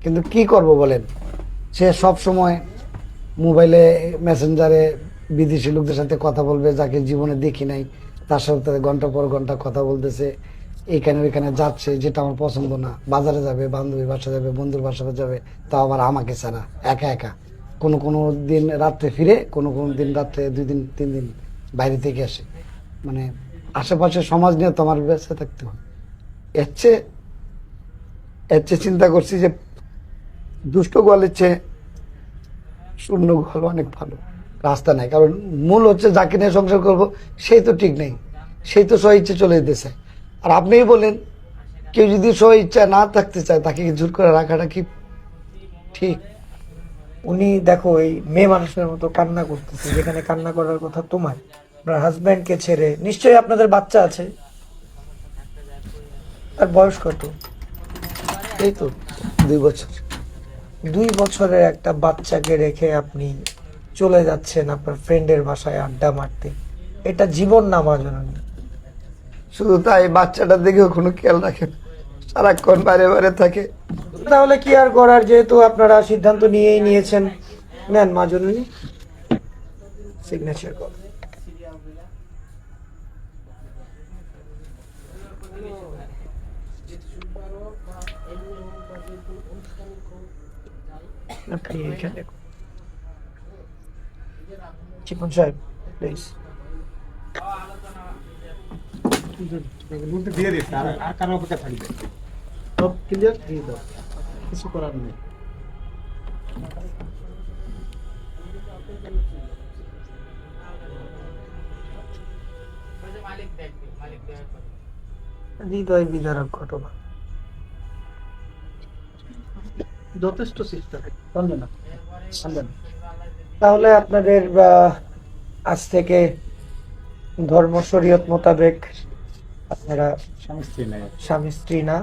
কিন্তু কি করব বলেন, সে সব সময় মোবাইলে মেসেঞ্জারে বিদেশি লোকদের সাথে কথা বলবে, যাকে জীবনে দেখি নাই তার সাথে ঘন্টা পর ঘন্টা কথা বলতেছে, এখানে ওইখানে যাচ্ছে, যেটা আমার পছন্দ না। বাজারে যাবে, বান্ধবী বাসা যাবে, বন্ধুর বাসায় যাবে, তাও আবার আমাকে ছাড়া, একা একা। কোনো কোনো দিন রাত্রে ফিরে, কোনো কোনো দিন রাত্রে 2 দিন 3 দিন বাইরে থেকে আসে। মানে আশেপাশে সমাজ নিয়ে তো আমার বেঁচে থাকতে হয়। এর চেয়ে চিন্তা করছি যে দুষ্ট গোয়ালের চেয়ে শূন্য গোয়াল অনেক ভালো। রাস্তা নাই, কারণ মূল হচ্ছে যাকে নিয়ে সংসার করব সেই তো ঠিক নেই, সেই তো স্ব ইচ্ছে চলে যেতে চায়। আর আপনিই বলেন, কেউ যদি স্ব ইচ্ছা না থাকতে চায় তাকে কি জোর করে রাখাটা কি ঠিক? উনি দেখো এই মেয়ে মানুষের মতো কান্না করতেছে, যেখানে কান্না করার কথা তোমার। আপনার হাজবেন্ডকে ছেড়ে নিশ্চয়ই আপনাদের বাচ্চা আছে। তার বয়স কত? এই তো 2 বছর। 2 বছরের একটা বাচ্চাকে রেখে আপনি চলে যাচ্ছেন আপনার ফ্রেন্ডের বাসায় আড্ডা মারতে। এটা জীবন না মা জননী। শুধু তাই, বাচ্চাটার দিকেও কোনো খেয়াল রাখে না, সারাক্ষণ বাইরে বাইরে থাকে। তাহলে কি আর করার, যেহেতু আপনারা সিদ্ধান্ত নিয়েই নিয়েছেন, নেন মা জননী, সিগনেচার করুন। আপনি এখানে চিকন সাহেব প্লিজ। দিয়ে দিচ্ছে আর কারো অপেক্ষা থাকবে, সব ক্লিয়ার দিয়ে দাও, কিছু করার নেই। হৃদয় বিদারক ঘটনা। যথেষ্ট চেষ্টা না তাহলে আপনাদের আজ থেকে ধর্ম শরীয়ত মোতাবেক আপনারা স্বামী স্ত্রী নেই। স্বামী স্ত্রী না,